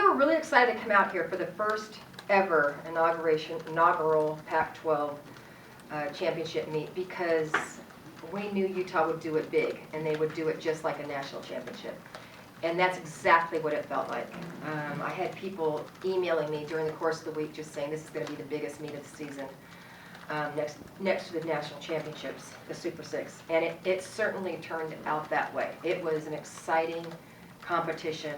were really excited to come out here for the first ever inaugural Pac-12 championship meet because we knew Utah would do it big, and they would do it just like a national championship. And that's exactly what it felt like. I had people emailing me during the course of the week just saying this is going to be the biggest meet of the season, next to the national championships, the Super Six. And it certainly turned out that way. It was an exciting competition.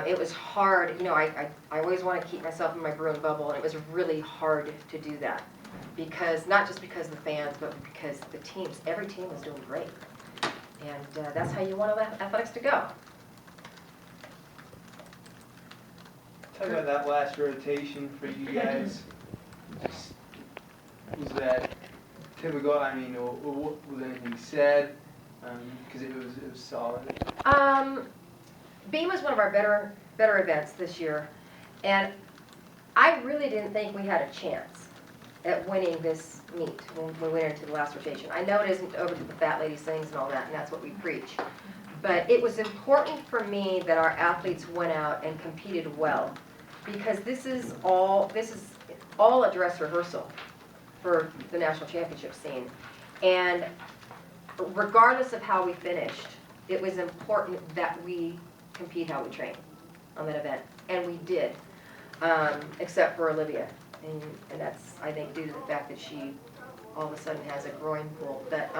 It was hard. You know, I always want to keep myself in my Bruin bubble, and it was really hard to do that. Because, not just because of the fans, but because the teams, every team was doing great. And that's how you want athletics to go. Talk about that last rotation for you guys. Was that typical? I mean, was anything said? Because it was solid. Beam was one of our better events this year, and I really didn't think we had a chance at winning this meet when we went into the last rotation. I know it isn't over to the fat lady sings and all that, and that's what we preach. But it was important for me that our athletes went out and competed well, because this is all a dress rehearsal for the national championship scene. And regardless of how we finished, it was important that we compete how we train on that event, and we did, except for Olivia. And that's, I think, due to the fact that she all of a sudden has a groin pull. But,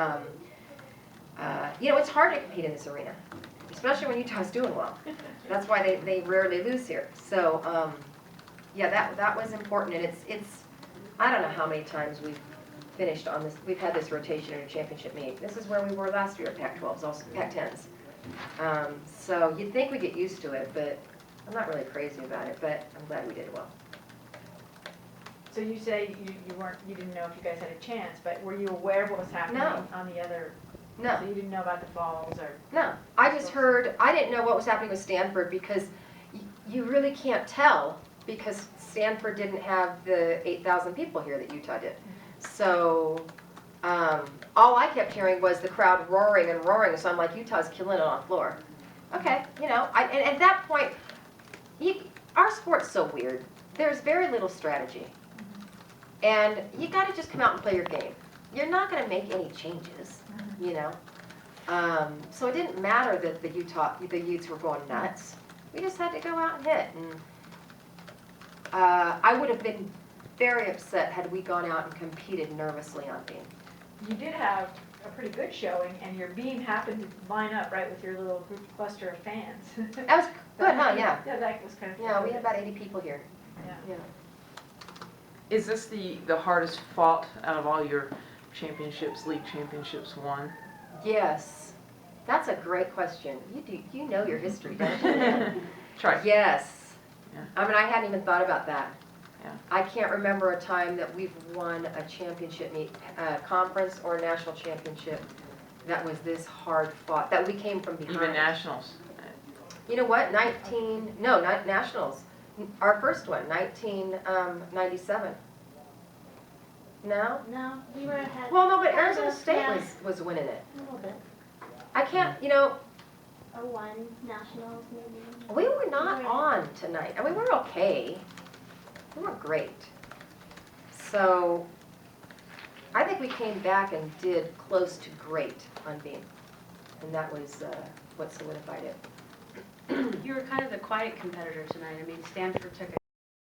you know, it's hard to compete in this arena, especially when Utah's doing well. That's why they rarely lose here. So, yeah, that was important. And it's I don't know how many times we've finished on this. We've had this rotation in a championship meet. This is where we were last year at Pac-12s, also Pac-10s. So you'd think we get used to it, but I'm not really crazy about it. But I'm glad we did well. So you say you didn't know if you guys had a chance, but were you aware of what was happening on the other? No. So you didn't know about the falls or? No, I just heard. I didn't know what was happening with Stanford because you really can't tell because Stanford didn't have the 8,000 people here that Utah did. So all I kept hearing was the crowd roaring and roaring. So I'm like, Utah's killing it on the floor. Okay, you know. And at that point, our sport's so weird. There's very little strategy. And you got to just come out and play your game. You're not going to make any changes, you know. So it didn't matter that the Utes were going nuts. We just had to go out and hit. And I would have been very upset had we gone out and competed nervously on beam. You did have a pretty good showing, and your beam happened to line up right with your little group cluster of fans. That was good, huh? Yeah. Yeah, that was kind of Yeah, we had about 80 people here. Yeah. Is this the hardest fought out of all your championships, league championships won? Yes. That's a great question. You know your history, don't you? Try. Yes. Yeah. I mean, I hadn't even thought about that. Yeah. I can't remember a time that we've won a championship meet, conference or a national championship that was this hard fought, that we came from behind. Even nationals. You know what? Not nationals. Our first one, 1997. No? No, we were ahead. Well, no, but Arizona State Yeah. was winning it. A little bit. I can't, you know, 01 nationals maybe. we were not on tonight. I mean, we were okay. We weren't great. So, I think we came back and did close to great on beam. And that was what solidified it. You were kind of the quiet competitor tonight. I mean, Stanford took a